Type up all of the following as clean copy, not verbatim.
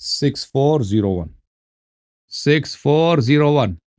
6401। 6401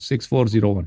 6401,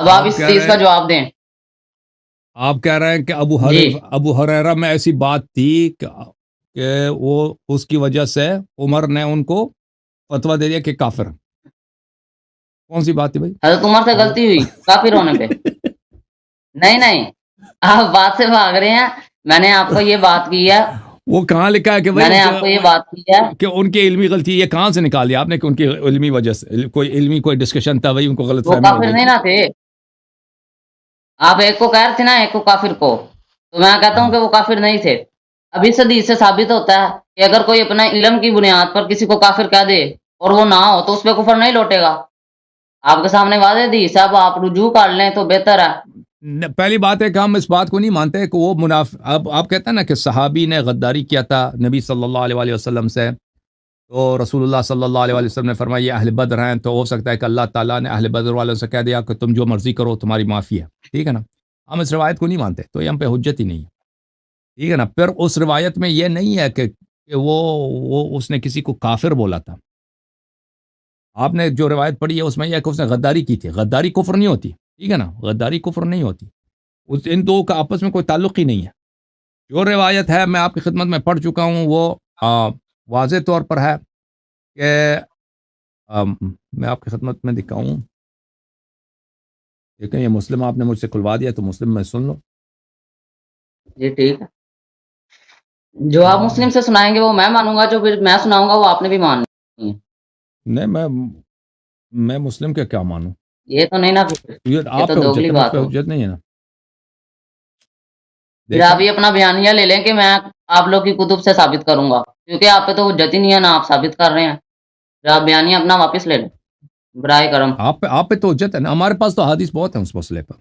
اب آپ اس چیز کا جواب دیں. آپ کہہ رہے ہیں کہ ابو ہریرہ میں ایسی بات تھی کہ وہ اس کی وجہ سے عمر نے ان کو فتویٰ دے دیا کہ کافر. کون سی بات تھی بھائی؟ حضرت عمر سے غلطی ہوئی کافر ہونے پہ. نہیں آپ بات سے بھاگ رہے ہیں. میں نے آپ کو یہ بات کی ہے. وہ کہاں لکھا ہے کہ میں نے آپ کو یہ بات کی ہے کہ ان کی علمی غلطی؟ یہ کہاں سے نکال دیا آپ نے کہ ان کی علمی وجہ سے کوئی علمی کوئی ڈسکشن تھا وہی ان کو غلط وہ فہمی ہو کافر گئی؟ نہیں نہ تھے. آپ ایک کو کہہ رہے تھے نا ایک کو کافر کو, تو میں کہتا ہوں کہ وہ کافر نہیں تھے. ابھی اس حدیث سے ثابت ہوتا ہے کہ اگر کوئی اپنا علم کی بنیاد پر کسی کو کافر کہہ دے اور وہ نہ ہو تو اس پہ کفر نہیں لوٹے گا. آپ کے سامنے واضح حدیث ہے, اب آپ رجوع کر لیں تو بہتر ہے. پہلی بات ہے کہ ہم اس بات کو نہیں مانتے کہ وہ اب آپ کہتے ہیں نا کہ صحابی نے غداری کیا تھا نبی صلی اللہ علیہ وآلہ وسلم سے, تو رسول اللہ صلی اللہ علیہ وآلہ وسلم نے فرمایا یہ اہل بدر ہیں, تو ہو سکتا ہے کہ اللہ تعالیٰ نے اہل بدر والوں سے کہہ دیا کہ تم جو مرضی کرو تمہاری معافی ہے. ٹھیک ہے نا, ہم اس روایت کو نہیں مانتے تو یہ ہم پہ حجت ہی نہیں ہے. ٹھیک ہے نا. پھر اس روایت میں یہ نہیں ہے کہ وہ اس نے کسی کو کافر بولا تھا. آپ نے جو روایت پڑھی ہے اس میں یہ ہے کہ اس نے غداری کی تھی. غداری کفر نہیں ہوتی. ٹھیک ہے نا, غداری کفر نہیں ہوتی. ان دو کا آپس میں کوئی تعلق ہی نہیں ہے. جو روایت ہے میں آپ کی خدمت میں پڑھ چکا ہوں وہ واضح طور پر ہے کہ میں آپ کی خدمت میں دکھاؤں. دیکھیں یہ مسلم آپ نے مجھ سے کھلوا دیا تو مسلم میں سن لو. جی ٹھیک ہے, جو آپ مسلم سے سنائیں گے وہ میں مانوں گا, جو پھر میں سناؤں گا وہ آپ نے بھی ماننی ہے. نہیں میں مسلم کے کیا مانوں؟ یہ تو نہیں نا, یہ یہ آپ تو پہ دوگلی حجت بات ہو. حجت نہیں ہے نا. پھر آپ یہ اپنا بیانیہ لے لیں کہ میں آپ لوگ کی کتب سے ثابت کروں گا, کیونکہ آپ پہ تو حجت ہی نہیں ہے نا آپ ثابت کر رہے ہیں. پھر آپ بیانیہ اپنا واپس لے لیں برائے کرم. آپ پہ تو حجت ہے نا, ہمارے پاس تو حدیث بہت ہیں اس مسئلے پر.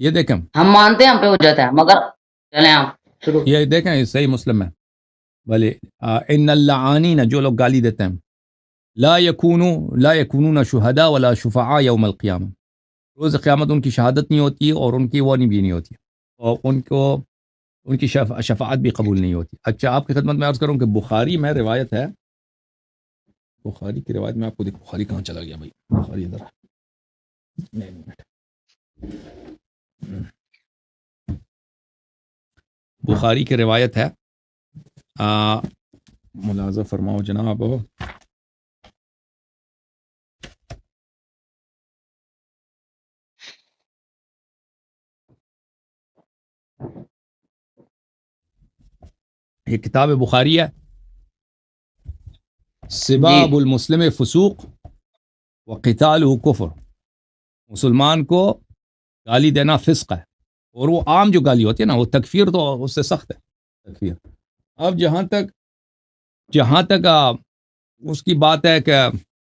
یہ دیکھیں ہم مانتے ہیں ہم پہ حجت ہے, مگر چلیں آپ شروع. یہ دیکھیں یہ صحیح مسلم میں بھلے ان اللعانین جو لوگ گالی دیتے ہیں لا یکونون شہداء ولا شفعاء یوم القیامہ, روز قیامت ان کی شہادت نہیں ہوتی اور ان کی وہ بھی نہیں ہوتی اور ان کی شفاعت بھی قبول نہیں ہوتی. اچھا آپ کی خدمت میں عرض کروں کہ بخاری میں روایت ہے, بخاری کی روایت میں آپ کو دیکھ, بخاری کہاں چلا گیا بھائی؟ بخاری ادھر بخاری کی روایت ہے, ملاحظہ فرماؤ جناب. یہ کتاب بخاری ہے, سباب المسلم فسوق وقتالہ کفر. مسلمان کو گالی دینا فسق ہے, اور وہ عام جو گالی ہوتی ہے نا وہ تکفیر تو اس سے سخت ہے تکفیر. اب جہاں تک اس کی بات ہے کہ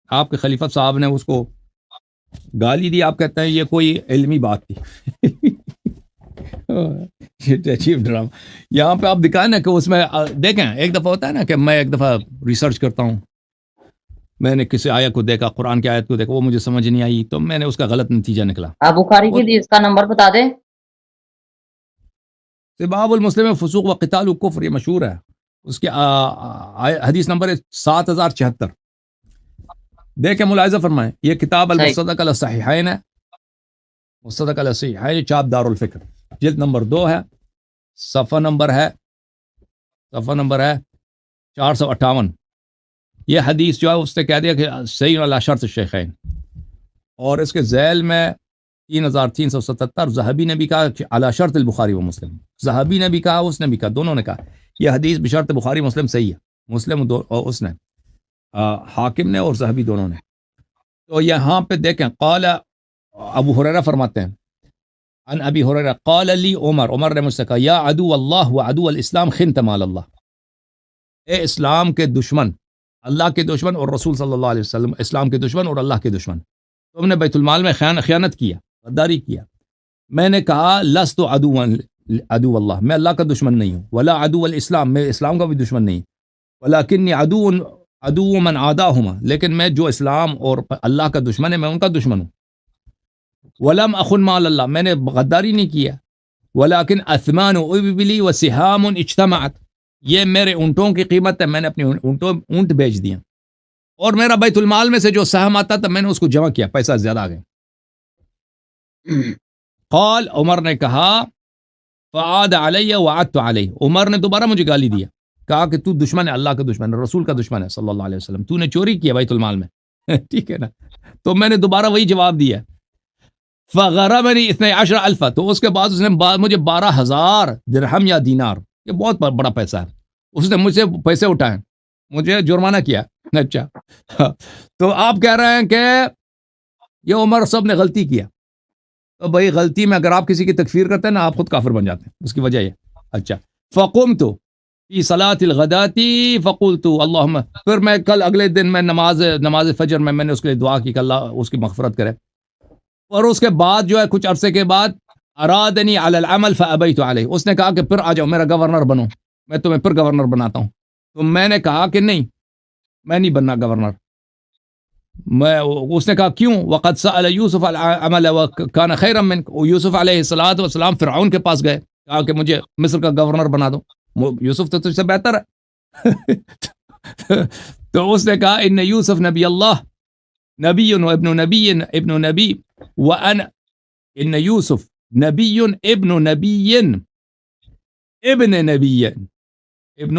آپ کے خلیفہ صاحب نے اس کو گالی دی, آپ کہتے ہیں یہ کوئی علمی بات تھی. عجیب ڈرامہ. یہاں پہ آپ دکھائیں نا کہ اس میں دیکھیں, ایک دفعہ ہوتا ہے نا کہ میں ایک دفعہ ریسرچ کرتا ہوں, میں نے کسی آیت کو دیکھا, قرآن کی آیت کو دیکھا, وہ مجھے سمجھ نہیں آئی تو میں نے اس کا غلط نتیجہ نکلا. آپ بخاری کی حدیث کا نمبر بتا دیں. سباب المسلم فسوق وقتال کفر, یہ مشہور ہے. اس کی حدیث نمبر ہے 7076. دیکھیں ملاحظہ فرمائیں, یہ کتاب المصدق علی الصحیحین ہے, مصدق علی الصحیحین چاپ دار الفکر, جلد نمبر 2 ہے, صفحہ نمبر ہے 458. یہ حدیث جو ہے اس نے کہہ دیا کہ صحیح علی شرط الشیخین, اور اس کے ذیل میں 3377 ذہبی نے بھی کہا کہ علی شرط البخاری و مسلم. ذہبی نے بھی کہا, اس نے بھی کہا, دونوں نے کہا یہ حدیث بشرط بخاری مسلم صحیح ہے. مسلم اور اس نے حاکم نے اور ذہبی دونوں نے. تو یہاں پہ دیکھیں قال ابو ہریرہ فرماتے ہیں ان ابی ہریرہ قال لی عمر نے مجھ سے کہا یا عدو اللہ و عدو الاسلام خنت مال اللہ, اے اسلام کے دشمن, اللہ کے دشمن اور رسول صلی اللہ علیہ وسلم, اسلام کے دشمن اور اللہ کے دشمن, تم نے بیت المال میں خیانت کیا, غداری کیا. میں نے کہا لست عدو اللہ, میں اللہ کا دشمن نہیں ہوں, ولا عدو الاسلام, میں اسلام کا بھی دشمن نہیں, ولکنی عدو من عاداہما, لیکن میں جو اسلام اور اللہ کا دشمن ہے میں ان کا دشمن ہوں. ولم اخن مال اللہ, میں نے غداری نہیں کیا. ولکن اثمان ابلی وسہام اجتمعت, یہ میرے اونٹوں کی قیمت ہے, میں نے اپنی اونٹ بیچ دیا, اور میرا بیت المال میں سے جو سہم آتا تھا میں نے اس کو جمع کیا, پیسہ زیادہ آ گئے. قال عمر نے کہا فعاد علیہ وعدت علیہ، عمر نے دوبارہ مجھے گالی دیا، کہا کہ تو دشمن ہے، اللہ کا دشمن ہے، رسول کا دشمن ہے صلی اللہ علیہ وسلم، تو نے چوری کیا بیت المال میں ٹھیک ہے نا، تو میں نے دوبارہ وہی جواب دیا، فغرمنی 12,000، تو اس کے بعد اس نے مجھے 12,000 درہم یا دینار، یہ بہت بڑا پیسہ ہے، اس نے مجھ سے پیسے اٹھائے، مجھے جرمانہ کیا۔ اچھا تو آپ کہہ رہے ہیں کہ یہ عمر صاحب نے غلطی کیا، تو بھائی غلطی میں اگر آپ کسی کی تکفیر کرتے ہیں نا آپ خود کافر بن جاتے ہیں، اس کی وجہ یہ۔ اچھا فقمت فی صلاۃ الغداۃ فقلت اللہم، پھر میں کل اگلے دن میں نماز فجر میں نے اس کے لیے دعا کی کہ اللہ اس کی مغفرت کرے، اور اس کے بعد جو ہے کچھ عرصے کے بعد ارادنی علی العمل فابیت علیہ، اس نے کہا کہ پھر آ جاؤ میرا گورنر بنو، میں تمہیں پھر گورنر بناتا ہوں، تو میں نے کہا کہ نہیں، میں نہیں بننا گورنر۔ اس نے کہا کیوں؟ وقد سأل یوسف العمل وکان خیرا منک، یوسف علیہ الصلوۃ والسلام فرعون کے پاس گئے، کہا کہ مجھے مصر کا گورنر بنا دو، یوسف تو تجھ سے بہتر ہے تو اس نے کہا ان یوسف نبی اللہ نبی و ابن نبی وانا، ان یوسف نبی ابن نبی ابن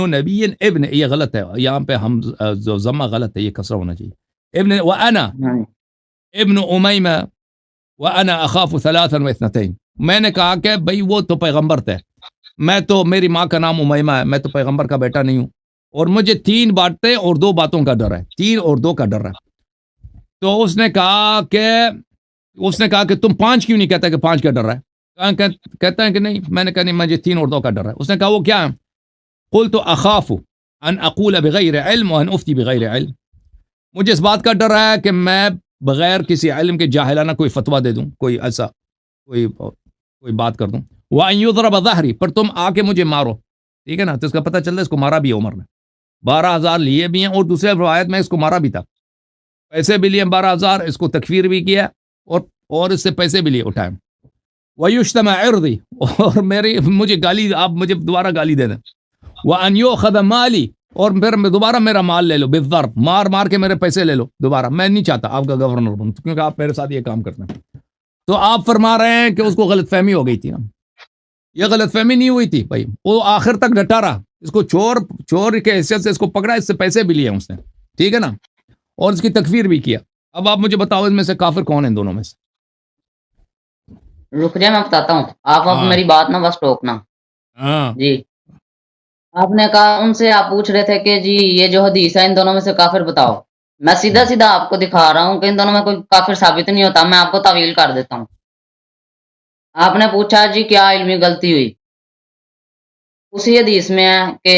نبی ابن، یہ غلط ہے یہاں پہ، ہم جو ضمہ غلط ہے، یہ کسرہ ہونا چاہیے، ابن وانا ابن امیمہ وانا اخاف 3 و 2، میں نے کہا کہ بھئی وہ تو پیغمبر تھے، میں تو، میری ماں کا نام امیمہ ہے، میں تو پیغمبر کا بیٹا نہیں ہوں، اور مجھے 3 باتیں اور 2 باتوں کا ڈر ہے، 3 اور 2 کا ڈر ہے۔ تو اس نے کہا کہ تم 5 کیوں نہیں کہتا کہ 5 کا ڈر ہے؟ کہتا ہے کہ نہیں، میں نے کہا نہیں، مجھے 3 اور 2 کا ڈر ہے۔ اس نے کہا وہ کیا ہے؟ قلت اخاف ان اقول بغیر علم وان افتی بغیر علم، مجھے اس بات کا ڈر ہے کہ میں بغیر کسی علم کے جاہلانہ کوئی فتویٰ دے دوں، کوئی ایسا کوئی بات کر دوں، وان یضرب ظہری، پر تم آ کے مجھے مارو، ٹھیک ہے نا، تو اس کا پتہ چلتا ہے اس کو مارا بھی ہے عمر نے، 12,000 لیے بھی ہیں، اور دوسرے روایت میں اس کو مارا بھی تھا، پیسے بھی لیے 12,000، اس کو تکفیر بھی کیا، اور اس سے پیسے بھی لیے اٹھائے، وَيُشْتَمَ عِرْضِي، اور مجھے گالی، آپ مجھے دوبارہ گالی دے دیں، وَأَنْ يُؤْخَذَ مَالِي، اور پھر میں دوبارہ میرا مال لے لو، بالضرب، مار کے میرے پیسے لے لو دوبارہ، میں نہیں چاہتا آپ کا گورنر بنوں کیونکہ آپ میرے ساتھ یہ کام کرتے ہیں۔ تو آپ فرما رہے ہیں کہ اس کو غلط فہمی ہو گئی تھی، یہ غلط فہمی نہیں ہوئی تھی بھائی، وہ آخر تک ڈٹا رہا، اس کو چور کے حیثیت سے اس کو پکڑا، اس سے پیسے بھی لیے اس نے، ٹھیک ہے نا، اور اس کی تکفیر بھی کیا۔ اب آپ مجھے بتاؤ اس میں سے کافر کون ہیں دونوں میں سے؟ رک جائے میں بتاتا ہوں، آپ اب میری بات نہ بس ٹوکنا۔ جی آپ نے کہا ان سے، آپ پوچھ رہے تھے کہ جی یہ جو حدیث ہے ان دونوں میں سے کافر بتاؤ، میں سیدھا آپ کو دکھا رہا ہوں کہ ان دونوں میں کوئی کافر ثابت نہیں ہوتا، میں آپ کو تعویل کر دیتا ہوں۔ آپ نے پوچھا جی کیا علمی غلطی ہوئی، اسی حدیث میں ہے کہ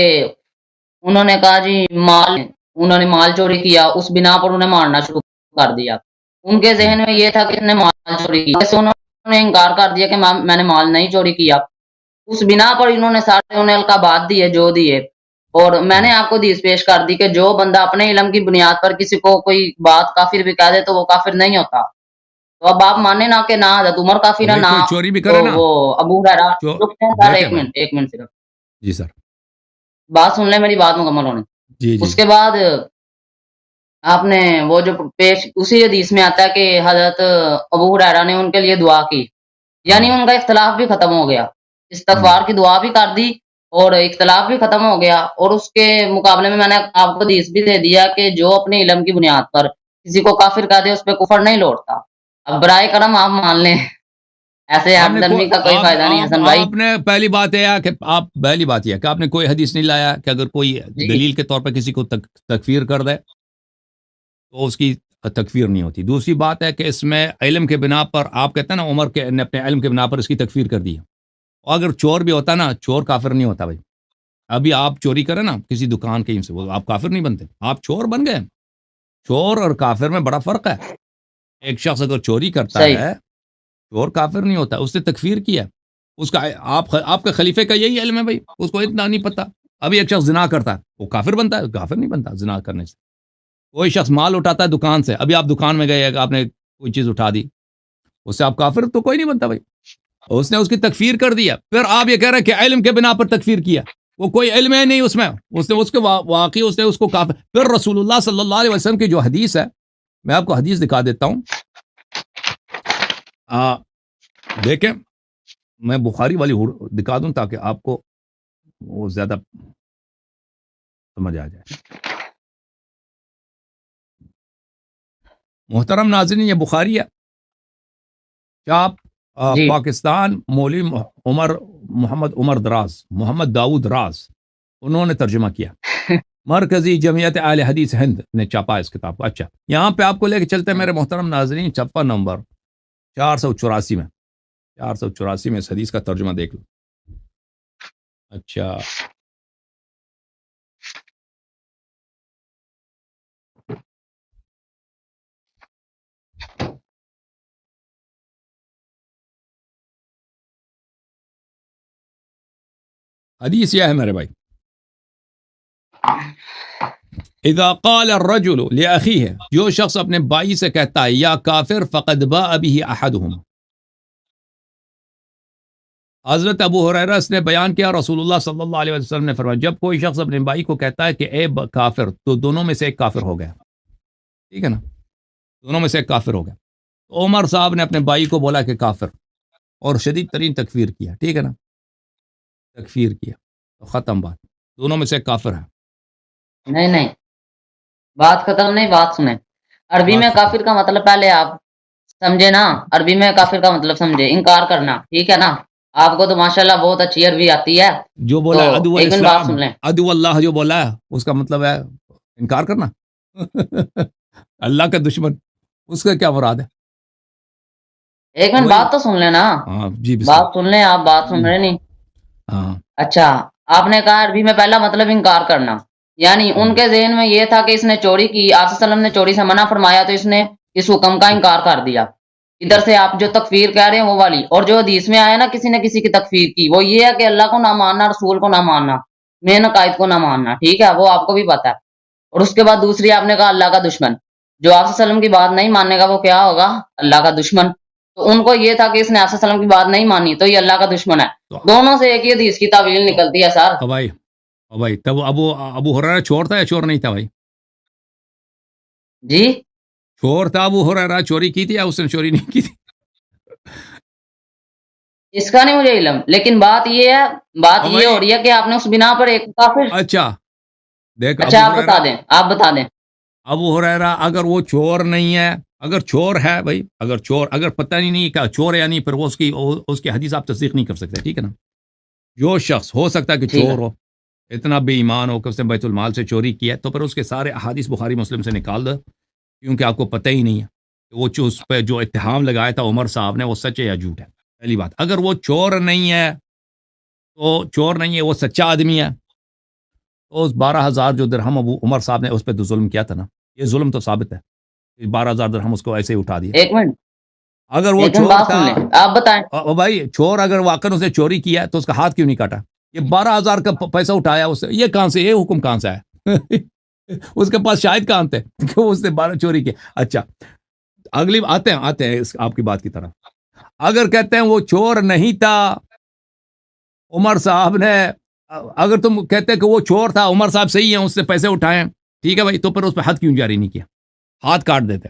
انہوں نے کہا جی انہوں نے مال چوری کیا، اس بنا پر انہیں مارنا شروع کر دیا، ان کے ذہن میں یہ تھا کہ انہوں نے مال چوری کیا، جیسے انہوں نے انکار کر دیا کہ میں نے مال نہیں چوری کیا، اس بنا پر انہوں نے سارے انہیں القابات دیے جو دیے، اور میں نے آپ کو حدیث پیش کر دی کہ جو بندہ اپنے علم کی بنیاد پر کسی کو کوئی بات کافر بھی کہہ دے تو وہ کافر نہیں ہوتا۔ تو اب آپ مانے نا کہ نہ حضرت عمر کافر ہے، نہ چوری بھی کرے نا، وہ ابو ہریرہ، ایک منٹ صرف، جی سر بات سن لیں، میری بات مکمل ہونے۔ جی اس کے بعد آپ نے وہ جو اسی حدیث میں آتا ہے کہ حضرت ابو ہریرہ نے ان کے لیے دعا کی، یعنی ان کا اختلاف بھی ختم ہو گیا، استغفار کی دعا بھی کر دی اور اختلاف بھی ختم ہو گیا، اور اس کے مقابلے میں نے آپ کو حدیث بھی دے دیا کہ جو اپنے علم کی بنیاد پر کسی کو کافر کہہ دے اس پہ کفر نہیں لوٹتا۔ اب برائے کرم آپ مان لیں، ایسے ہم دنمی کا کوئی فائدہ نہیں حسن بھائی۔ آپ نے پہلی بات یہ ہے کہ آپ نے کوئی حدیث نہیں لایا کہ اگر کوئی دلیل کے طور پر کسی کو تکفیر کر دے تو اس کی تکفیر نہیں ہوتی۔ دوسری بات ہے کہ اس میں علم کے بنا پر، آپ کہتے ہیں نا عمر کے نے اپنے علم کے بنا پر اس کی تکفیر کر دی ہے، اور اگر چور بھی ہوتا نا، چور کافر نہیں ہوتا بھائی، ابھی آپ چوری کریں نا کسی دکان کہیں سے، وہ آپ کافر نہیں بنتے، آپ چور بن گئے۔ چور اور کافر میں بڑا فرق ہے، ایک شخص اگر چوری کرتا ہے چور کافر نہیں ہوتا، اس نے تکفیر کیا، اس کا آپ کے خلیفے کا یہی علم ہے بھائی، اس کو اتنا نہیں پتا۔ ابھی ایک شخص زنا کرتا ہے وہ کافر بنتا ہے؟ کافر نہیں بنتا زنا کرنے سے۔ کوئی شخص مال اٹھاتا ہے دکان سے، ابھی آپ دکان میں گئے، آپ نے کوئی چیز اٹھا دی، اس سے آپ کافر تو کوئی نہیں بنتا بھائی، اس نے اس کی تکفیر کر دیا۔ پھر آپ یہ کہہ رہے ہیں کہ علم کے بنا پر تکفیر کیا، وہ کوئی علم ہے نہیں اس میں، اس نے اس کے واقعی اس نے اس کو کافر۔ پھر رسول اللہ صلی اللہ علیہ وسلم کی جو حدیث ہے، میں آپ کو حدیث دکھا دیتا ہوں، دیکھیں میں بخاری والی دکھا دوں تاکہ آپ کو وہ زیادہ سمجھ آ جائے. محترم ناظرین یہ بخاری ہے چاپ جی پاکستان مولوی محمد عمر دراز محمد داؤد راز انہوں نے ترجمہ کیا. مرکزی جمعیت اہل حدیث ہند نے چھاپا اس کتاب کو. اچھا یہاں پہ آپ کو لے کے چلتے ہیں میرے محترم ناظرین چھپا نمبر 484 میں 484 میں اس حدیث کا ترجمہ دیکھ لو. اچھا حدیث یہ ہے میرے بھائی اذا قال الرجل لاخیہ جو شخص اپنے بھائی سے کہتا ہے یا کافر فقد باء به احدهم. حضرت ابو ہریرہ نے بیان کیا رسول اللہ صلی اللہ علیہ وسلم نے فرمایا جب کوئی شخص اپنے بھائی کو کہتا ہے کہ اے کافر تو دونوں میں سے ایک کافر ہو گیا. ٹھیک ہے نا دونوں میں سے ایک کافر ہو گیا. تو عمر صاحب نے اپنے بھائی کو بولا کہ کافر اور شدید ترین تکفیر کیا. ٹھیک ہے نا تکفیر کیا تو ختم بات دونوں میں سے ایک کافر ہے. نہیں بات ختم نہیں بات سنیں عربی میں بات ختم. کافر کا مطلب پہلے آپ سمجھے نا عربی میں کافر کا مطلب سمجھے انکار کرنا ٹھیک ہے نا آپ کو تو ماشاءاللہ بہت اچھی عربی آتی ہے جو تو بولا عدو ایک منٹ بات الاسلام سن لیں عدو اللہ جو بولا ہے اس کا مطلب ہے انکار کرنا. اللہ کا دشمن اس کا کیا مراد ہے. ایک منٹ وہی بات تو سن لیں نا ہاں جی بسم بات سن لیں آپ بات سن رہے نہیں ہاں اچھا آپ نے کہا عربی میں پہلا مطلب انکار کرنا یعنی ان کے ذہن میں یہ تھا کہ اس نے چوری کی آپ صلی اللہ علیہ وسلم نے چوری سے منع فرمایا تو اس نے اس حکم کا انکار کر دیا. ادھر سے آپ جو تکفیر کہہ رہے ہیں وہ والی اور جو حدیث میں آیا نا کسی نے کسی کی تکفیر کی وہ یہ ہے کہ اللہ کو نہ ماننا رسول کو نہ ماننا مین عقائد کو نہ ماننا ٹھیک ہے وہ آپ کو بھی پتا ہے. اور اس کے بعد دوسری آپ نے کہا اللہ کا دشمن جو آپ صلی اللہ علیہ وسلم کی بات نہیں ماننے کا وہ کیا ہوگا اللہ کا دشمن. تو ان کو یہ تھا کہ اس نے آپ صلی اللہ علیہ وسلم کی بات نہیں مانی تو یہ اللہ کا دشمن ہے. تو دونوں سے ایک ہی حدیث کی تعویل نکلتی ہے سر. بھائی تب ابو ہریرہ چور تھا یا چور نہیں تھا بھائی. جی چور تھا ابو ہریرہ چوری کی تھی یا اس نے چوری نہیں کی تھی. اس کا نہیں مجھے علم لیکن بات یہ ہے بات یہ ہو رہی ہے کہ آپ نے اس بنا پر ایک کافر اچھا دیکھ اچھا آپ بتا دیں ابو ہریرہ اگر وہ چور نہیں ہے اگر چور ہے بھائی اگر پتہ نہیں کیا چور ہے یا نہیں پھر وہ اس کی حدیث آپ تصدیق نہیں کر سکتے. ٹھیک ہے نا جو شخص ہو سکتا ہے کہ چور ہو اتنا بے ایمان ہو کہ اس نے بیت المال سے چوری کیا ہے تو پھر اس کے سارے احادیث بخاری مسلم سے نکال دو کیونکہ آپ کو پتہ ہی نہیں ہے کہ وہ اس پہ جو اتہام لگایا تھا عمر صاحب نے وہ سچ ہے یا جھوٹ ہے. پہلی بات اگر وہ چور نہیں ہے تو چور نہیں ہے وہ سچا آدمی ہے تو اس 12,000 جو درہم ابو عمر صاحب نے اس پہ تو ظلم کیا تھا نا یہ ظلم تو ثابت ہے. 12,000 درہم اس کو ایسے ہی اٹھا دیا. ایک منٹ اگر وہ چور بات تھا سن لیں آپ بتائیں بھائی چور اگر واقعا اس نے چوری کیا ہے تو اس کا ہاتھ کیوں نہیں کاٹا. یہ 12,000 کا پیسہ اٹھایا اس سے یہ کہاں سے یہ حکم کہاں سے ہے. اس کے پاس شاہد کہاں تھے کہ اس نے 12 چوری کیا. اچھا اگلی آتے ہیں آپ کی بات کی طرف. اگر کہتے ہیں وہ چور نہیں تھا عمر صاحب نے اگر تم کہتے ہیں کہ وہ چور تھا عمر صاحب صحیح ہیں اس سے پیسے اٹھائے ٹھیک ہے بھائی تو پھر اس پہ حد کیوں جاری نہیں کیا ہاتھ کاٹ دیتے.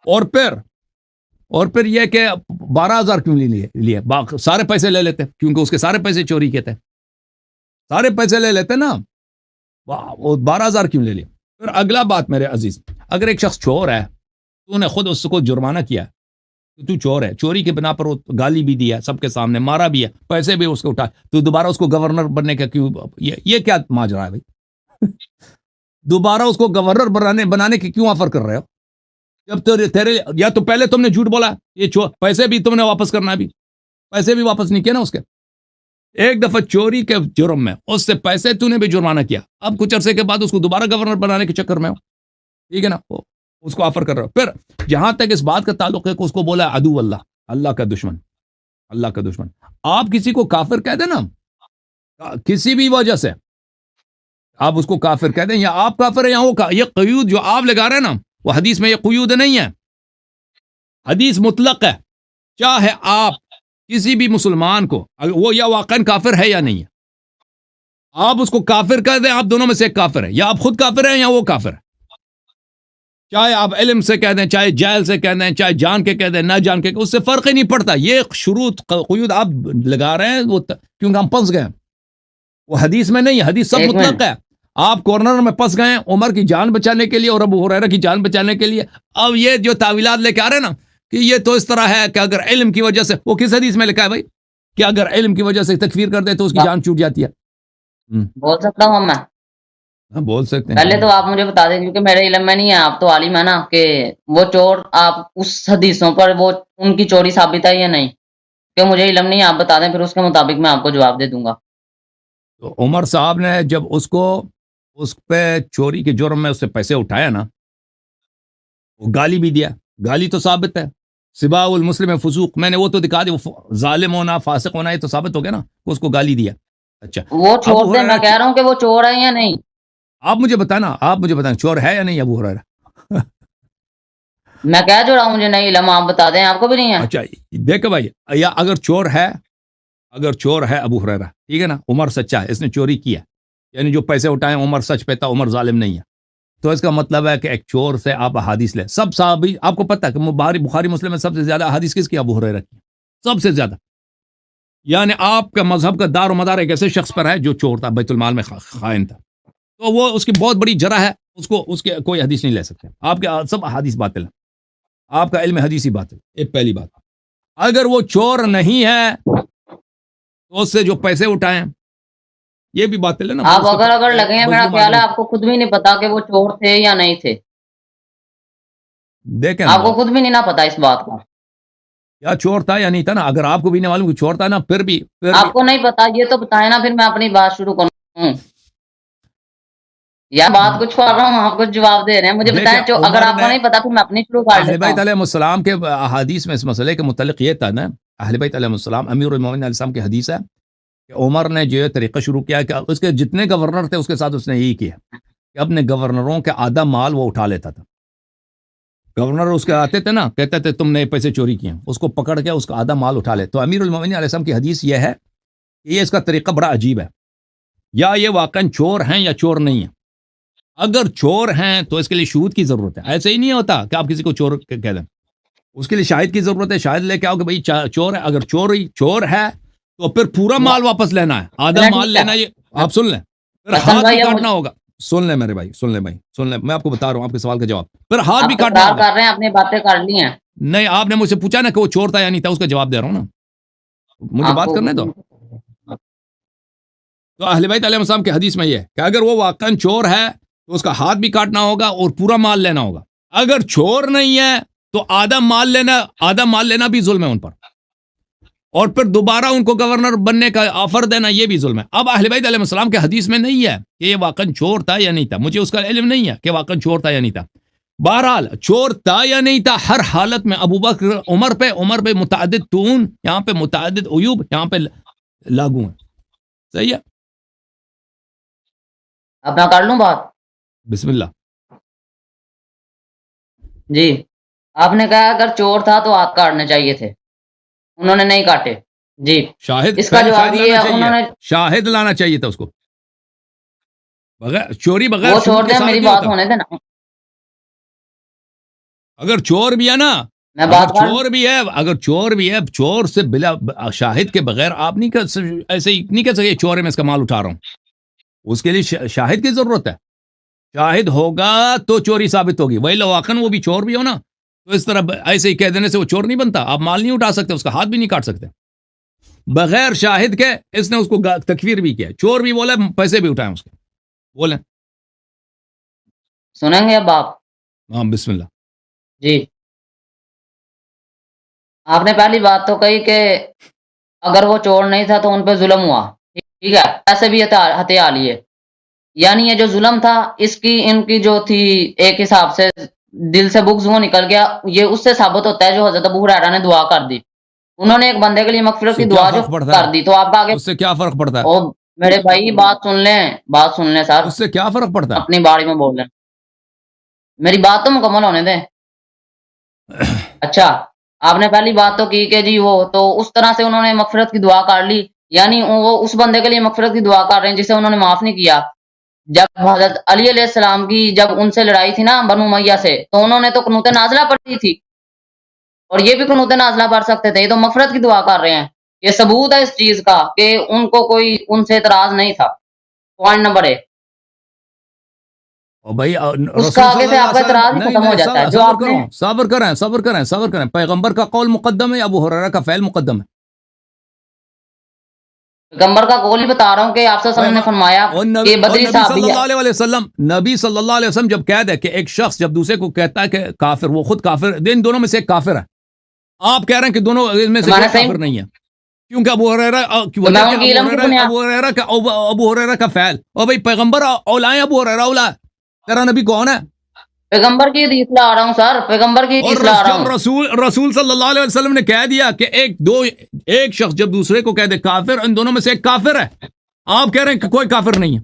اور پھر یہ کہ 12,000 کیوں لیے سارے پیسے لے لیتے کیونکہ اس کے سارے پیسے چوری کے تھے سارے پیسے لے لیتے نا 12,000 کیوں لے لیے. پھر اگلا بات میرے عزیز اگر ایک شخص چور ہے تو نے خود اس کو جرمانہ کیا تو چور ہے چوری کے بنا پر وہ گالی بھی دیا سب کے سامنے مارا بھی ہے پیسے بھی اس کو اٹھا تو دوبارہ اس کو گورنر بننے کا کیوں یہ کیا ماجرا ہے بھائی. دوبارہ اس کو گورنر بنانے کے کیوں آفر کر رہے ہو جب تیرے یا تو پہلے تم نے جھوٹ بولا یہ پیسے بھی تم نے واپس کرنا بھی پیسے بھی واپس نہیں کیا نا اس کے ایک دفعہ چوری کے جرم میں اس سے پیسے تو نے بھی جرمانہ کیا اب کچھ عرصے کے بعد اس کو دوبارہ گورنر بنانے کے چکر میں ہو ٹھیک ہے نا اس کو آفر کر رہا ہو. پھر جہاں تک اس بات کا تعلق ہے کہ اس کو بولا عدو اللہ کا دشمن آپ کسی کو کافر کہہ دیں نا کسی بھی وجہ سے آپ اس کو کافر کہہ دیں یا آپ کافر ہیں یا وہ یہ قیود جو آپ لگا رہے ہیں نا وہ حدیث میں یہ قیود نہیں ہے حدیث مطلق ہے چاہے آپ کسی بھی مسلمان کو وہ یا واقعاً کافر ہے یا نہیں ہے آپ اس کو کافر کہہ دیں آپ دونوں میں سے ایک کافر ہے یا آپ خود کافر ہیں یا وہ کافر ہے چاہے آپ علم سے کہہ دیں، چاہے جہل سے کہہ دیں، چاہے جان کے کہہ دیں، نہ جان کے، اس سے فرق ہی نہیں پڑتا. یہ شروط قیود آپ لگا رہے ہیں وہ کیونکہ ہم پھنس گئے. وہ حدیث میں نہیں، حدیث سب ایک مطلق منٹ. ہے. آپ کارنر میں پھنس گئے ہیں عمر کی جان بچانے کے لیے اور ابو ہریرہ کی جان بچانے کے لیے. اب یہ جو تعویلات لے کے آ رہے ہیں نا کہ یہ تو اس طرح ہے کہ اگر علم کی وجہ سے، وہ کس حدیث میں لکھا ہے بھائی کہ اگر علم کی وجہ سے تکفیر کر دے تو اس کی جان چھوٹ جاتی ہے؟ بول سکتا ہوں میں؟ ہاں بول سکتے ہیں. پہلے تو آپ مجھے بتا دیں، کیونکہ میرے علم میں نہیں ہے، آپ تو عالم ہے نا، کہ وہ چور آپ اس حدیثوں پر وہ ان کی چوری ثابت ہے یا نہیں، کہ مجھے علم نہیں ہے، آپ بتا دیں، پھر اس کے مطابق میں آپ کو جواب دے دوں گا. تو عمر صاحب نے جب اس پہ چوری کے جرم میں اس سے پیسے اٹھایا نا، وہ گالی بھی دیا. گالی تو ثابت ہے، سباء المسلم فسوق، میں نے وہ تو دکھا دی، وہ ظالم ہونا، فاسق ہونا، یہ تو ثابت ہو گیا نا، اس کو گالی دیا. اچھا وہ چھوڑ ابو دیں، میں ہریرہ کہہ رہا ہوں کہ وہ چور ہے یا نہیں. آپ مجھے بتانا چور ہے یا نہیں ابو ہریرہ؟ میں کہہ جو رہا ہوں مجھے نہیں علم، آپ بتا دیں، آپ کو بھی نہیں ہے. اچھا دیکھو بھائی، یا اگر چور ہے ابو ہریرہ، ٹھیک ہے نا، عمر سچا ہے، اس نے چوری کیا، یعنی جو پیسے اٹھائے عمر سچ پہ تھا، عمر ظالم نہیں ہے، تو اس کا مطلب ہے کہ ایک چور سے آپ احادیث لیں. سب صحابی آپ کو پتہ ہے کہ بخاری مسلم میں سب سے زیادہ احادیث کس کی؟ ابو ہریرہ کی، سب سے زیادہ. یعنی آپ کا مذہب کا دار و مدار ایک ایسے شخص پر ہے جو چور تھا، بیت المال میں خائن تھا، تو وہ اس کی بہت بڑی جرح ہے، اس کے کوئی حدیث نہیں لے سکتے. آپ کے سب احادیث باطل ہیں، آپ کا علم حدیث ہی باطل. ایک پہلی بات. اگر وہ چور نہیں ہے تو اس سے جو پیسے اٹھائیں یہ بھی باطل ہے نا. آپ اگر لگے ہیں، میرا خیال ہے آپ کو خود بھی نہیں پتا کہ وہ چور تھے یا نہیں تھے. دیکھیں آپ کو خود بھی نہیں نہ پتا اس بات کا، یا چور تھا یا نہیں تھا نا. اگر آپ کو بھی نہیں معلوم کہ چور تھا نا، پھر بھی آپ کو نہیں پتا، یہ تو بتائیں نا، پھر میں اپنی بات شروع کروں. یا بات کچھ کر رہا ہوں، آپ کچھ جواب دے رہے ہیں، مجھے بتائیں. اگر آپ کو نہیں پتا پھر میں اپنی شروع کر اہل لیتا بیت ہوں. علیہ السلام کے احادیث میں اس مسئلے کے متعلق یہ تھا نا، اہل بیت علیہ السلام، امیر المومنین علیہ السلام کی حدیث ہے کہ عمر نے جو طریقہ شروع کیا کہ اس کے جتنے گورنر تھے اس کے ساتھ اس نے یہی کیا کہ اپنے گورنروں کے آدھا مال وہ اٹھا لیتا تھا. گورنر اس کے آتے تھے نا، کہتے تھے تم نے پیسے چوری کیے، اس کو پکڑ کے اس کا آدھا مال اٹھا لے. تو امیر المومنین علیہ السلام کی حدیث یہ ہے کہ یہ اس کا طریقہ بڑا عجیب ہے، یا یہ واقعاً چور ہیں یا چور نہیں ہیں. اگر چور ہیں تو اس کے لیے شہود کی ضرورت ہے. ایسے ہی نہیں ہوتا کہ آپ کسی کو چور کہہ دیں، اس کے لیے شاہد کی ضرورت ہے. شاہد لے کے آؤ کہ بھائی چور ہے. اگر چور ہے تو پھر پورا مال واپس لینا ہے، آدھا مال لینا. یہ آپ سن لیں، پھر ہاتھ بھی کاٹنا ہوگا. سن لیں میرے بھائی، سن لیں، میں آپ کو بتا رہا ہوں آپ کے سوال کا جواب. پھر ہاتھ بھی کاٹنا ہوگا. کر رہے ہیں، اپنی باتیں کر لی ہیں. نہیں، آپ نے مجھ سے پوچھا نا کہ وہ چور تھا یا نہیں تھا، اس کا جواب دے رہا ہوں نا، مجھے بات کرنے دو. تو اہل بیت علیہ السلام کی حدیث میں یہ ہے کہ اگر وہ واقعاً چور ہے تو اس کا ہاتھ بھی کاٹنا ہوگا اور پورا مال لینا ہوگا. اگر چور نہیں ہے تو آدھا مال لینا بھی ظلم ہے ان پر، اور پھر دوبارہ ان کو گورنر بننے کا آفر دینا یہ بھی ظلم ہے. اب اہل بیت علیہ السلام کے حدیث میں نہیں ہے کہ یہ واقعاً چور تھا یا نہیں تھا، مجھے اس کا علم نہیں ہے کہ واقعاً چور تھا یا نہیں تھا. بہرحال چور تھا یا نہیں تھا، ہر حالت میں ابو بکر عمر پہ متعدد تون، یہاں پہ متعدد عیوب یہاں پہ لاگو ہیں. صحیح ہے، اپنا کر لوں بات. بسم اللہ. جی، آپ نے کہا اگر چور تھا تو ہاتھ کاٹنے چاہیے تھے، انہوں نے نہیں کاٹے. جی، شاہد اس کا جواب یہ ہے، انہوں نے شاہد لانا چاہیے تھا اس کو. چوری بغیر وہ چھوڑ شہود کے دیں، ثابت میری نہیں بات ہوتا. ہونے دینا. اگر چور بھی ہے نا، اگر چور بھی ہے، چور سے بلا شاہد کے بغیر آپ نہیں ایسے ہی نہیں کہہ سکے چور ہے میں اس کا مال اٹھا رہا ہوں. اس کے لیے شاہد کی ضرورت ہے. شاہد ہوگا تو چوری ثابت ہوگی. وہی لواقن وہ بھی چور بھی ہو نا، تو اس طرح ایسے ہی کہہ دینے سے وہ چور نہیں بنتا. آپ مال نہیں اٹھا سکتے، اس کا ہاتھ بھی نہیں کاٹ سکتے. بغیر شاہد کے اس نے اس کو تکفیر بھی کیا، چور بھی بولا، پیسے بھی اٹھائیں اس کے. بولیں، سنیں گے اب آپ؟ ہاں بسم اللہ. جی، آپ نے پہلی بات تو کہی کہ اگر وہ چور نہیں تھا تو ان پہ ظلم ہوا. ٹھیک ہے، ایسے بھی ہتھیار لیے، یعنی یہ جو ظلم تھا اس کی ان کی جو تھی ایک حساب سے دل سے بغض وہ نکل گیا. یہ اس سے ثابت ہوتا ہے جو حضرت ابو ہریرہ نے دعا کر دی. انہوں نے ایک بندے کے لیے مغفرت کی دعا جو کر دی، تو آپ کا آگے اس سے کیا فرق پڑتا ہے؟ میرے بھائی بات سن لیں سر، اس سے کیا فرق پڑتا ہے؟ اپنی باری میں بول لیں، میری بات تو مکمل ہونے دیں. اچھا، آپ نے پہلی بات تو کی کہ جی وہ تو اس طرح سے انہوں نے مغفرت کی دعا کر لی، یعنی وہ اس بندے کے لیے مغفرت کی دعا کر رہے ہیں جسے انہوں نے معاف نہیں کیا. جب حضرت علی علیہ السلام کی جب ان سے لڑائی تھی نا بنو امیہ سے، تو انہوں نے تو قنوت نازلہ پڑھی تھی، اور یہ بھی قنوت نازلہ پڑھ سکتے تھے. یہ تو مغفرت کی دعا کر رہے ہیں. یہ ثبوت ہے اس چیز کا کہ ان کو کوئی ان سے اعتراض نہیں تھا. Point number 1. اور بھائی اس کا رسول آگے صلی سے اللہ آپ کا علیہ وسلم، اعتراض ہی نہیں ختم ہو نہیں جاتا ہے جو صبر آپ نے. کرو، صبر کریں. پیغمبر کا قول مقدم ہے یا ابو ہریرہ کا فعل مقدم ہے؟ پیغمبر کا قول ہی بتا رہا ہوں کہ آپ صلی اللہ علیہ وسلم نے فرمایا اور کہ بدری نبی صحابی صلی ہے. اللہ علیہ وسلم، نبی صلی اللہ علیہ وسلم جب کہہ دے کہ ایک شخص جب دوسرے کو کہتا ہے کہ کافر، وہ خود کافر، ان دونوں میں سے ایک کافر ہے. آپ کہہ رہے ہیں کہ دونوں میں سے میں کوئی نے صحیح کافر نہیں ہے، کیونکہ ابو ہریرہ تو میں ان کی علم کی بنیاد ابو ہریرہ کا فعل. اور بھائی پیغمبر اولا ہے، ابو ہریرہ اولا ہے؟ تیرا نبی کون ہے؟ پیغمبر کی حدیث لا رہا ہوں سر، پیغمبر کی اور حدیث لا رہا جب ہوں. رسول صلی اللہ علیہ وسلم نے کہہ دیا کہ ایک شخص جب دوسرے کو کہہ دے کافر، ان دونوں میں سے ایک کافر ہے، آپ کہہ رہے ہیں کہ کوئی کافر نہیں ہے.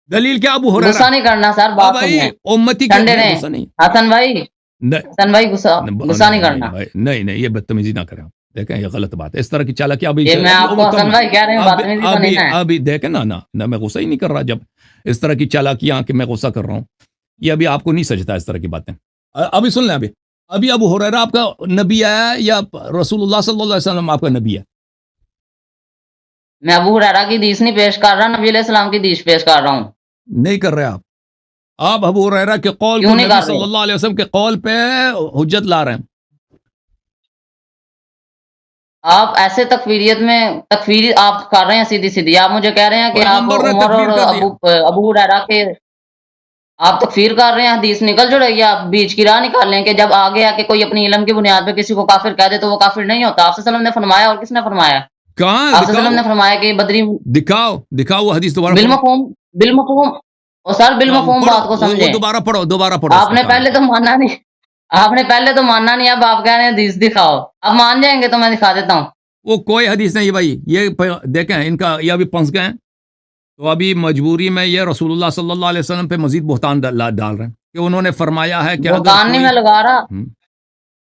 دلیل کیا؟ ابو ہریرہ. غصہ نہیں کرنا سر، بات بھائی سنیں. امتی ٹھنڈے کے رہیں غصہ نہیں. حسن بھائی، حسن بھائی غصہ نہیں کرنا. بھائی نہیں، یہ بدتمیزی نہ کریں. دیکھیں یہ غلط بات ہے، اس طرح کی چالاکی. ابھی یہ میں آپ کو حسن بھائی کہہ رہے ہیں، بدتمیزی تو نہیں ہے. ابھی دیکھیں نہ میں غصہ ہی نہیں کر رہا. جب اس طرح کی چالاکیاں کہ میں غصہ کر رہا ہوں، یہ ابھی آپ کو نہیں سجتا اس طرح کی باتیں. ابھی سن لیں. ابھی ابو ہریرہ آپ کا نبی ہے یا رسول اللہ صلی اللہ علیہ وسلم آپ کا نبی ہے؟ میں ابو ہریرہ کی حدیث نہیں پیش کر رہا، نبی علیہ السلام کی حدیث پیش کر رہا ہوں. نہیں کر رہے آپ ابو ہریرہ کے قول کیوں کو نہیں نبی کر صلی رہے؟ اللہ علیہ وسلم کے قول پہ حجت لا رہے ہیں. آپ ایسے تکفیری آپ کر رہے ہیں سیدھی سیدھی. آپ مجھے کہہ رہے ہیں کہ آپ پیغمبر نے عمر اور تکفیر کر دیا. ابو ہریرہ کے آپ تکفیر کر رہے ہیں. حدیث نکل جو رہی ہے، آپ بیچ کی راہ نکال لیں کہ جب آگے آ کے کوئی اپنی علم کی بنیاد پہ کسی کو کافر کہہ دے تو وہ کافر نہیں ہوتا. آپ صلی اللہ علیہ وسلم نے فرمایا، اور کس نے فرمایا؟ کہاں؟ آپ صلی اللہ علیہ وسلم نے فرمایا کہ بدری. دکھاؤ وہ حدیث دوبارہ پڑھو. بالمفہوم اور سر بالمفہوم بات کو وہ سمجھیں. دوبارہ پڑھو. آپ نے پہلے تو ماننا نہیں، اب آپ کہہ رہے ہیں حدیث دکھاؤ. اب مان جائیں گے تو میں دکھا دیتا ہوں. وہ کوئی حدیث نہیں بھائی. یہ دیکھیں ان کا یہ ابھی پھنس گئے ہیں، تو ابھی مجبوری میں یہ رسول اللہ صلی اللہ علیہ وسلم پہ مزید بہتان ڈال رہے ہیں کہ انہوں نے فرمایا ہے کہ اگر بہتان نہیں میں لگا رہا.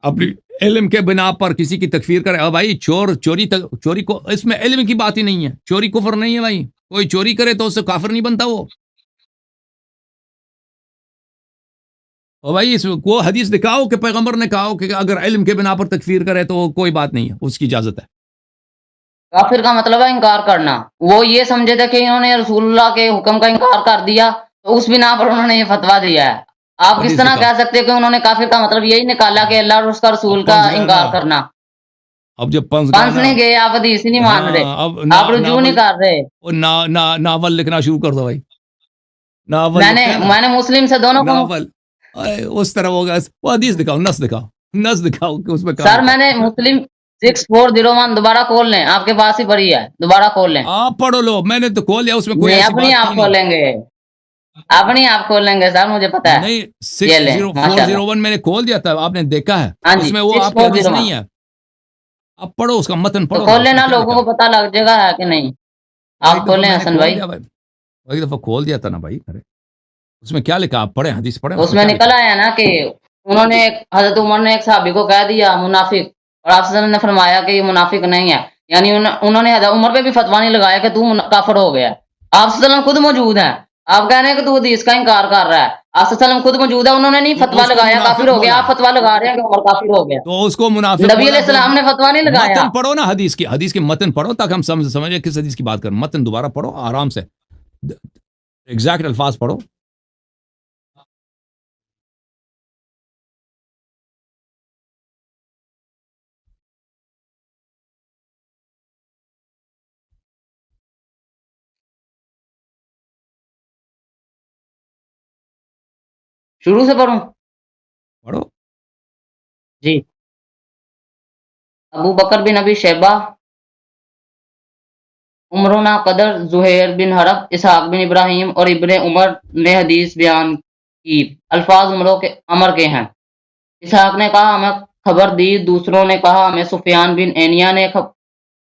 اپنی علم کے بنا پر کسی کی تکفیر کرے. بھائی چوری کو اس میں علم کی بات ہی نہیں ہے. چوری کفر نہیں ہے بھائی. کوئی چوری کرے تو اس سے کافر نہیں بنتا وہ. اور بھائی وہ حدیث دکھاؤ کہ پیغمبر نے کہا کہ اگر علم کے بنا پر تکفیر کرے تو کوئی بات نہیں ہے، اس کی اجازت ہے. کافر کا مطلب ہے انکار کرنا. وہ یہ سمجھے تھے کہ انہوں نے رسول اللہ کے حکم کا انکار کر دیا تو اس بنا پر انہوں نے یہ فتویٰ دیا ہے. آپ کس طرح کہہ سکتے کہ انہوں نے کافر کا مطلب یہی نکالا کہ اللہ اور اس کا رسول کا انکار کرنا. اب جب پنس نہیں گئے، آپ حدیث ہی نہیں مان رہے، آپ رجوع نہیں کر رہے. ناول لکھنا شروع کر دو بھائی. میں نے مسلم سے دونوں کو ناول اس طرح ہوگا. وہ حدیث دکھاؤ، نس دکھاؤ کہ اس میں سر میں نے مسلم 6401 دوبارہ کھول لیں، آپ کے پاس ہی پڑی ہے، دوبارہ کھول لیں. آپ پڑھو لو. میں نے تو کھول لیا، اس میں کوئی ایسی بات نہیں. آپ کھولیں گے، اپنی آپ کھولیں گے سر، مجھے پتا ہے. نہیں. 6401 میں نے کھول دیا تھا، آپ نے دیکھا ہے. اس میں وہ آپ کی حدیث نہیں ہے. آپ پڑھو اس کا متن پڑھو. کھول لینا، لوگوں کو پتا لگ جائے گا ہے کہ نہیں. آپ کھولیں حسن بھائی. ایک دفعہ کھول دیا تھا نا بھائی. اس میں کیا لکھا؟ آپ پڑھیں، حدیث پڑھیں. اس میں نکل آیا نا کہ انہوں نے حضرت عمر نے ایک صحابی کو کہہ دیا منافق، اور آپ صلی اللہ علیہ وسلم نے فرمایا کہ یہ منافق نہیں ہے. یعنی انہوں نے حضرت عمر پہ بھی فتویٰ نہیں لگایا کہ تو کافر ہو گیا. آپ صلی اللہ علیہ وسلم خود موجود ہیں، آپ کہہ رہے ہیں کہ تو حدیث کا انکار کر رہا ہے. آپ صلی اللہ علیہ وسلم خود موجود ہے، انہوں نے نہیں فتویٰ لگایا کافر ہو گیا. آپ فتویٰ لگا رہے ہیں کہ عمر کافر ہو گیا. تو اس کو منافق نبی علیہ السلام نے فتویٰ نہیں لگایا. متن پڑھو نا حدیث کے متن پڑھو تاکہ ہم سمجھیں کس حدیث کی بات کریں. متن دوبارہ پڑھو آرام سے، ایگزیکٹ الفاظ پڑھو. شروع سے پڑھوں؟ پڑھو جی. ابو بکر بن ابی شیبہ، عمرنا قدر، زہیر بن حرب، اسحاق بن ابراہیم اور ابن عمر نے حدیث بیان کی. الفاظ عمر کے ہیں. اسحاق نے کہا ہمیں خبر دی، دوسروں نے کہا ہمیں سفیان بن عینیہ نے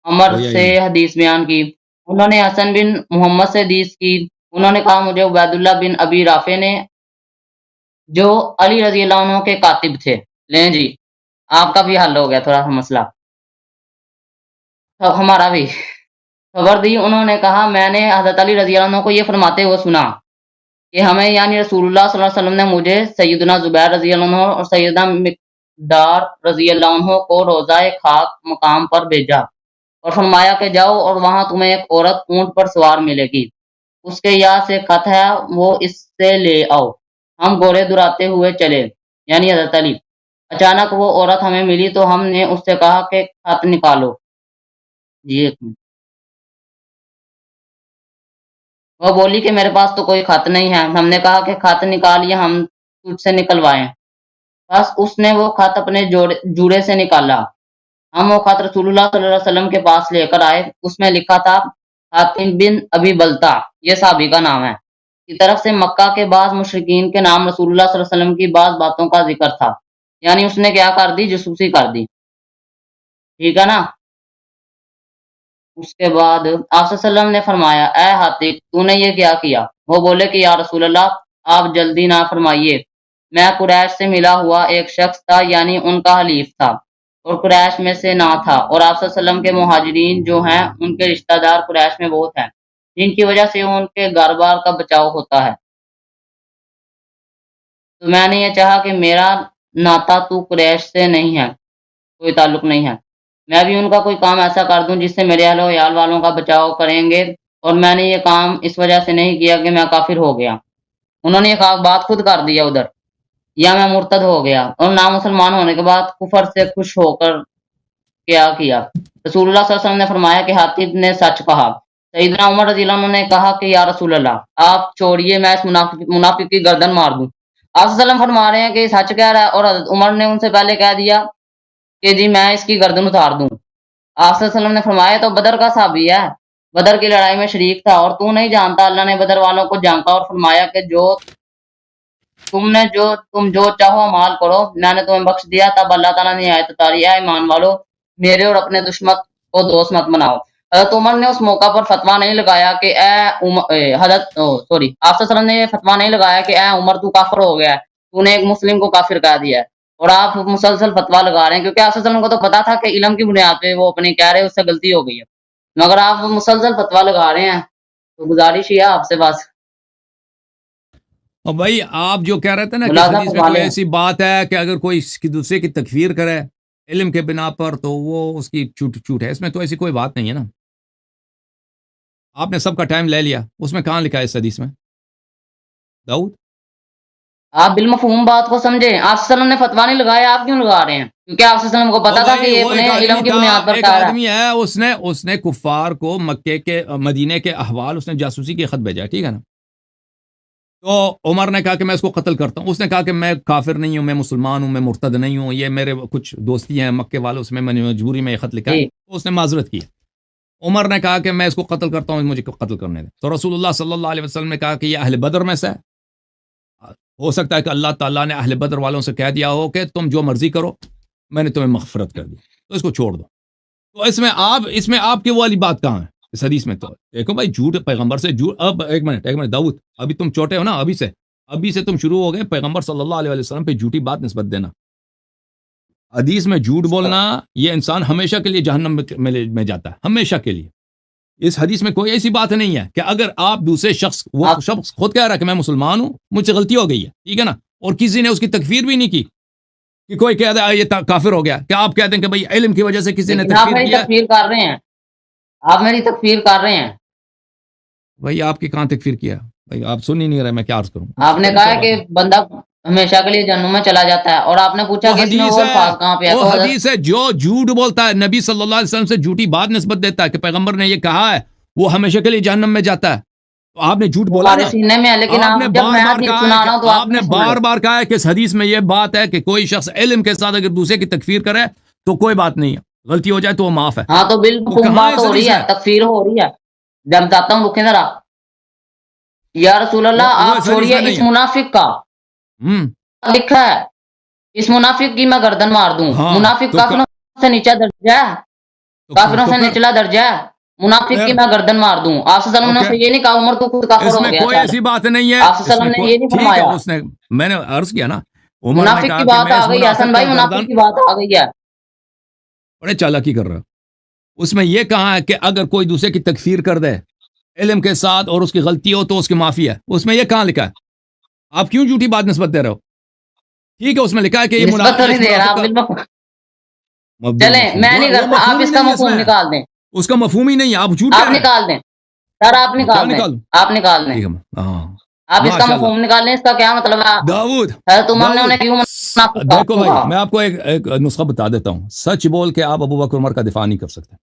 عمر سے حدیث بیان کی. انہوں نے حسن بن محمد سے حدیث کی. انہوں نے کہا مجھے عبید اللہ بن ابی رافع نے، جو علی رضی اللہ عنہ کے کاتب تھے. لیں جی، آپ کا بھی حل ہو گیا تھوڑا سا مسئلہ، ہمارا بھی. خبر دی، انہوں نے کہا میں نے حضرت علی رضی اللہ عنہ کو یہ فرماتے ہوئے سنا کہ ہمیں یعنی رسول اللہ صلی اللہ علیہ وسلم نے مجھے سیدنا زبیر رضی اللہ عنہ اور سیدنا مقدار رضی اللہ عنہ کو روضہ خاک مقام پر بھیجا اور فرمایا کہ جاؤ اور وہاں تمہیں ایک عورت اونٹ پر سوار ملے گی، اس کے یہاں سے خط ہے، وہ اس سے لے آؤ۔ ہم گھوڑے دراتے ہوئے چلے، یعنی حضرت علی۔ اچانک وہ عورت ہمیں ملی تو ہم نے اس سے کہا کہ خط نکالو۔ جی ایک منٹ۔ وہ بولی کہ میرے پاس تو کوئی خط نہیں ہے۔ ہم نے کہا کہ خط نکالیے، ہم تجھ سے نکلوائیں۔ بس اس نے وہ خط اپنے جوڑے سے نکالا۔ ہم وہ خط رسول اللہ صلی اللہ علیہ وسلم کے پاس لے کر آئے۔ اس میں لکھا تھا حاتم بن ابی بلتا، یہ صحابی کا نام ہے، کی طرف سے مکہ کے بعض مشرکین کے نام رسول اللہ صلی اللہ علیہ وسلم کی بعض باتوں کا ذکر تھا، یعنی اس نے کیا کر دی، جاسوسی کر دی، ٹھیک ہے نا۔ اس کے بعد آپ صلی اللہ علیہ وسلم نے فرمایا، اے حاتم تو نے یہ کیا کیا؟ وہ بولے کہ یا رسول اللہ آپ جلدی نہ فرمائیے، میں قریش سے ملا ہوا ایک شخص تھا، یعنی ان کا حلیف تھا، اور قریش میں سے نہ تھا، اور آپ صلی اللہ علیہ وسلم کے مہاجرین جو ہیں ان کے رشتہ دار قریش میں بہت ہیں، جن کی وجہ سے ان کے گھر بار کا بچاؤ ہوتا ہے، تو میں نے یہ چاہا کہ میرا ناتا تو قریش سے نہیں ہے، کوئی تعلق نہیں ہے، میں بھی ان کا کوئی کام ایسا کر دوں جس سے میرے اہل و عیال والوں کا بچاؤ کریں گے، اور میں نے یہ کام اس وجہ سے نہیں کیا کہ میں کافر ہو گیا، انہوں نے یہ بات خود کر دیا ادھر، یا میں مرتد ہو گیا، اور نامسلمان ہونے کے بعد کفر سے خوش ہو کر کیا کیا۔ رسول اللہ صلی اللہ علیہ وسلم نے فرمایا کہ حاتب نے سچ کہا۔ سیدنا عمر رضی اللہ عنہ نے کہا کہ یا رسول اللہ آپ چھوڑیے، میں اس منافق کی گردن مار دوں۔ آپ صلی اللہ علیہ وسلم فرما رہے ہیں کہ سچ کہہ رہا ہے، اور حضرت عمر نے ان سے پہلے کہہ دیا کہ جی میں اس کی گردن اتار دوں۔ آپ صلی اللہ علیہ وسلم نے فرمایا تو بدر کا صحابی ہے، بدر کی لڑائی میں شریک تھا، اور تو نہیں جانتا اللہ نے بدر والوں کو جانتا اور فرمایا کہ تم جو چاہو مال کرو، میں نے تمہیں بخش دیا۔ تب اللہ تعالیٰ نے آیت اتاری، اے ایمان والو میرے اور اپنے دشمن کو دوست مت بناؤ۔ حضرت عمر نے اس موقع پر فتویٰ نہیں لگایا کہ آپ صلی اللہ علیہ وسلم نے یہ فتویٰ نہیں لگایا کہ اے عمر تو کافر ہو گیا ہے، تو نے ایک مسلم کو کافر کہہ دیا ہے، اور آپ مسلسل فتویٰ لگا رہے ہیں، کیونکہ آپ صلی اللہ علیہ وسلم کو تو پتا تھا کہ علم کی بنیاد پہ وہ اپنی کہہ رہے اس سے غلطی ہو گئی ہے، مگر آپ مسلسل فتویٰ لگا رہے ہیں، تو گزارش ہی ہے آپ سے بس اور بھائی آپ جو کہہ رہے تھے نا کہ ملازہ حدیث میں فرما کوئی لیں۔ ایسی بات ہے کہ اگر کوئی دوسرے کی تکفیر کرے علم کے بنا پر تو وہ اس کی جھوٹ ہے، اس میں تو ایسی کوئی بات نہیں ہے نا۔ آپ نے سب کا ٹائم لے لیا، اس میں کہاں لکھا ہے اس حدیث میں؟ داؤد آپ بالمفہوم بات کو سمجھیں، آپ صلی اللہ علیہ وسلم نے فتویٰ نہیں لگایا، آپ کیوں لگا رہے ہیں؟ کیونکہ آپ صلی اللہ علیہ وسلم کو پتا تھا کہ یہ وہ اپنے ایک علم آدمی کی تھا، بنیاد پر ایک کہہ رہا ہے۔ آدمی ہے، اس نے کفار کو مکے کے مدینے کے احوال، اس نے جاسوسی کے خط بھیجا، ٹھیک ہے نا۔ تو عمر نے کہا کہ میں اس کو قتل کرتا ہوں، اس نے کہا کہ میں کافر نہیں ہوں، میں مسلمان ہوں، میں مرتد نہیں ہوں، یہ میرے کچھ دوستی ہیں مکے والوں سے، میں نے مجبوری میں یہ خط لکھا ہے، جی تو اس نے معذرت کی۔ عمر نے کہا کہ میں اس کو قتل کرتا ہوں، مجھے قتل کرنے دیں، تو رسول اللہ صلی اللہ علیہ وسلم نے کہا کہ یہ اہل بدر میں سے ہے، ہو سکتا ہے کہ اللہ تعالیٰ نے اہل بدر والوں سے کہہ دیا ہو کہ تم جو مرضی کرو، میں نے تمہیں مغفرت کر دی، تو اس کو چھوڑ دو۔ تو اس میں آپ کی وہ والی بات کہاں ہے اس حدیث میں؟ تو دیکھو بھائی، جھوٹ پیغمبر سے جھوٹ، اب ایک منٹ داؤد، ابھی تم چھوٹے ہو نا، ابھی سے تم شروع ہو گئے پیغمبر صلی اللہ علیہ وسلم پہ جھوٹی بات نسبت دینا۔ حدیث میں جھوٹ بولنا، یہ انسان ہمیشہ کے لیے جہنم میں جاتا ہے، ہمیشہ کے لیے۔ اس حدیث میں کوئی ایسی بات نہیں ہے کہ اگر آپ دوسرے شخص، وہ شخص خود کہہ رہا ہے کہ میں مسلمان ہوں، مجھ سے غلطی ہو گئی ہے، ٹھیک ہے نا، اور کسی نے اس کی تکفیر بھی نہیں کی کہ کوئی کہہ دے یہ کافر ہو گیا، کیا آپ کہتے ہیں کہ بھئی علم کی وجہ سے کسی نے لیکن آپ تکفیر میری کیا؟ تکفیر کر رہے ہیں، آپ میری تکفیر کر رہے ہیں۔ بھئی آپ کی کہاں تکفیر کیا؟ بھئی آپ سن ہی نہیں رہے، میں کیا عرض کروں؟ آپ نے کہا ہے کہ بندہ ہمیشہ کے لیے جہنم میں چلا جاتا ہے، اور آپ نے پوچھا کہ اس میں وہ الفاظ کہاں پہ ہے، وہ تو حضرت حدیث ہے، جو جھوٹ بولتا ہے نبی صلی اللہ علیہ وسلم سے جھوٹی بات نسبت دیتا ہے کہ پیغمبر نے یہ کہا ہے، وہ ہمیشہ کے لیے جہنم میں جاتا ہے، تو آپ نے جھوٹ بولا ہمارے نا۔ سینے میں ہے، لیکن آپ آپ نے جب بار میں بار حدیث کہا ہے سنا کہ رہا ہوں تو آپ نے سن بار لو۔ بار کہا ہے کہ اس حدیث میں یہ بات ہے کہ کوئی شخص علم کے ساتھ اگر دوسرے کی تکفیر کرے تو کوئی بات نہیں ہے، غلطی ہو جائے تو وہ معاف ہے۔ ہاں تو وہ بالمفہوم کہاں ہے بات اس ہو حدیث رہی ہے، میں؟ تکفیر ہو رہی ہے۔ جب بتاتا ہوں، رکیں ذرا۔ یا رسول اللہ وہ آپ اس حدیث چھوڑیے میں نہیں اس ہے۔ منافق کا، ہم لکھا ہے اس منافق کی میں گردن مار دوں۔ ہاں منافق تو کافروں سے نیچا درجہ ہے، کافروں سے پھر نچلا درجہ ہے، منافق کی میں گردن مار دوں۔ آپ صلی اللہ علیہ وسلم اوکے، نے یہ نہیں کہا عمر تو خود کافر اس ہو میں گیا، کوئی چل۔ ایسی بات نہیں ہے، آپ صلی اس اللہ میں علیہ وسلم کوئی نے یہ نہیں ٹھیک ہے، فرمایا۔ میں نے عرض کیا نا، عمر نے منافق کہا کی کہ بات میں آ اس گئی ہے حسن منافق بھائی، کا منافق گردن، کی بات آ گئی ہے۔ بڑے چالاکی کر رہا ہے۔ اس میں یہ کہا ہے کہ اگر کوئی دوسرے کی تکفیر کر دے، علم کے ساتھ اور اس کی غلطی ہو تو اس کی معافی ہے، اس میں یہ کہاں لکھا ہے؟ آپ کیوں جھوٹی بات نسبت دے رہے ہو؟ ٹھیک ہے اس میں لکھا ہے کہ یہ نسبت تو نہیں دے رہا آپ، چلیں میں نہیں کرتا، آپ اس کا مفہوم نکال دیں، اس کا مفہوم ہی نہیں ہے، آپ جھوٹ آپ کہہ رہے ہیں۔ نکال دیں سر، آپ کیا نکال دیں، نکالوں؟ آپ نکال دیں، ٹھیک ہے، ہاں آپ اس کا ماشاء اللہ۔ مفہوم نکال لیں، اس کا کیا مطلب ہے؟ داؤد حضرت عمر نے انہیں کیوں منافق کہا؟ دیکھو بھائی، میں آپ کو ایک نسخہ بتا دیتا ہوں، سچ بول کے آپ ابو بکر عمر کا دفاع نہیں کر سکتے۔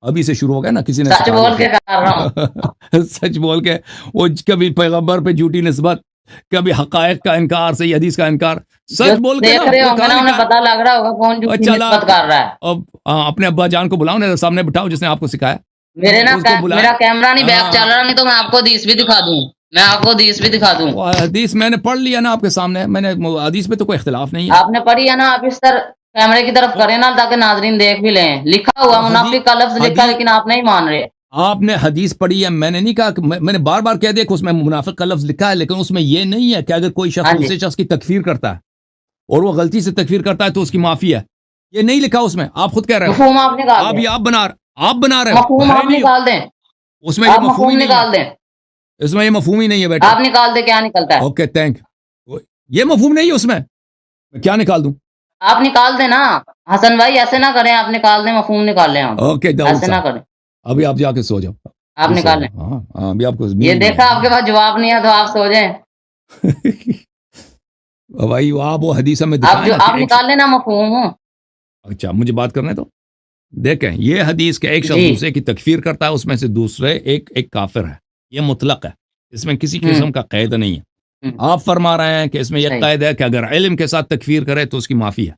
ابھی سے شروع ہو گیا نا، کسی نے سچ بول کے کر رہا ہوں، سچ بول کے، وہ کبھی پیغمبر پہ جھوٹی نسبت، کبھی حقائق کا انکار، صحیح حدیث کا انکار، جو سچ بول کے نا دیکھ رہے وہ ہوں گے کہاں نا انہیں لکھا؟ پتا لگ رہا ہوگا کون جھوٹی چلا نسبت کر رہا ہے۔ اب اپنے ابا جان کو بلاؤ نا، سامنے بٹھاؤ جس نے آپ کو سکھایا، میرے نا اس کو بلائیں۔ میرا کیمرہ نہیں بیک ہاں، چل رہا، نہیں تو میں آپ کو حدیث بھی دکھا دوں، میں آپ کو حدیث بھی دکھا دوں۔ وہ حدیث میں نے پڑھ لیا نا آپ کے سامنے، میں نے حدیث پہ تو کوئی اختلاف نہیں ہے۔ آپ نے پڑھی ہے نا، آپ اس طرح کیمرے کی طرف کریں نا تاکہ ناظرین دیکھ بھی لیں، لکھا ہوا منافق کا لفظ لکھا ہے لیکن آپ نہیں مان رہے۔ آپ نے حدیث پڑھی ہے، میں نے نہیں کہا کہ میں نے بار بار کہہ دیا کہ اس میں منافق کا لفظ لکھا ہے، لیکن اس میں یہ نہیں ہے کہ اگر کوئی شخص ہاں جی، دوسرے شخص کی تکفیر کرتا ہے اور وہ غلطی سے تکفیر کرتا ہے تو اس کی معافی ہے، یہ نہیں لکھا اس میں، آپ خود کہہ رہے ہو، مفہوم آپ نکال آپ دیں، یہ آپ بنا رہے ہو، مفہوم ہے آپ نہیں، نکال دیں، اس میں یہ آپ مفہوم ہی مفہوم نہیں ہے، نکال دیں، اس میں یہ مفہوم ہی نہیں ہے بیٹا۔ آپ نکال دیں، کیا نکلتا ہے؟ اوکے تھینک، یہ مفہوم نہیں ہے اس میں کیا نکال دوں؟ آپ نکال دیں نا حسن بھائی، ایسے نہ کریں، آپ نکال دیں، مفہوم نکال لیں، آپ اوکے داؤد ایسے نہ صاحب، کریں، ابھی آپ جا کے سو جاؤ، آپ ابھی سو نکال لیں۔ جاؤ، ہاں ہاں، ابھی آپ کو یہ نیند نہیں دیکھا آپ کے پاس جواب نہیں ہے تو آپ سو جائیں، بھائی آپ وہ حدیث میں آپ دکھائیں جو نا کہ آپ نکال لینا مفہوم۔ اچھا مجھے بات کرنے تو دیکھیں، یہ حدیث کہ ایک شخص جی، دوسرے کی تکفیر کرتا ہے، اس میں سے دوسرے ایک کافر ہے، یہ مطلق ہے، اس میں کسی قسم کا قید نہیں ہے۔ آپ فرما رہے ہیں کہ اس میں یہ صحیح، قید ہے کہ اگر علم کے ساتھ تکفیر کرے تو اس کی معافی ہے،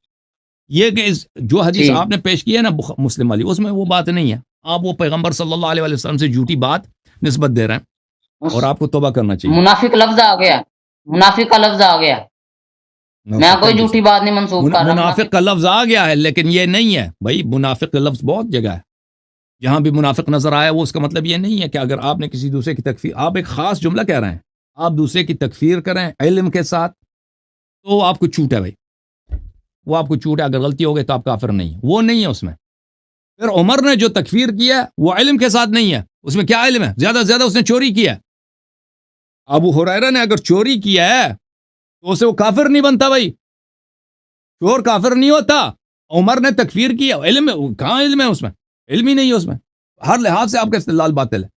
یہ کہ جو حدیث جی، آپ نے پیش کی ہے نا مسلم والی، اس میں وہ بات نہیں ہے، آپ وہ پیغمبر صلی اللہ علیہ وسلم سے جھوٹی بات نسبت دے رہے ہیں اور آپ کو توبہ کرنا چاہیے۔ منافق لفظ آ گیا، منافق کا لفظ آ گیا، میں کوئی جھوٹی بات نہیں منسوخ کر رہا۔ منافق کا لفظ آ گیا ہے لیکن یہ نہیں ہے بھائی، منافق کا لفظ بہت جگہ ہے، جہاں بھی منافق نظر آیا وہ اس کا مطلب یہ نہیں ہے کہ اگر آپ نے کسی دوسرے کی تکفیر، آپ ایک خاص جملہ کہہ رہے ہیں، آپ دوسرے کی تکفیر کریں علم کے ساتھ تو آپ کو چھوٹ ہے بھائی، وہ آپ کو چھوٹ ہے، اگر غلطی ہو گئی تو آپ کافر نہیں ہے، وہ نہیں ہے اس میں۔ پھر عمر نے جو تکفیر کیا وہ علم کے ساتھ نہیں ہے، اس میں کیا علم ہے؟ زیادہ سے زیادہ اس نے چوری کیا ہے۔ ابو ہریرہ نے اگر چوری کیا ہے تو اسے وہ کافر نہیں بنتا بھائی، چور کافر نہیں ہوتا۔ عمر نے تکفیر کیا، علم کہاں علم ہے اس میں؟ علم ہی نہیں ہے اس میں، ہر لحاظ سے آپ کا استدلال باطل ہے۔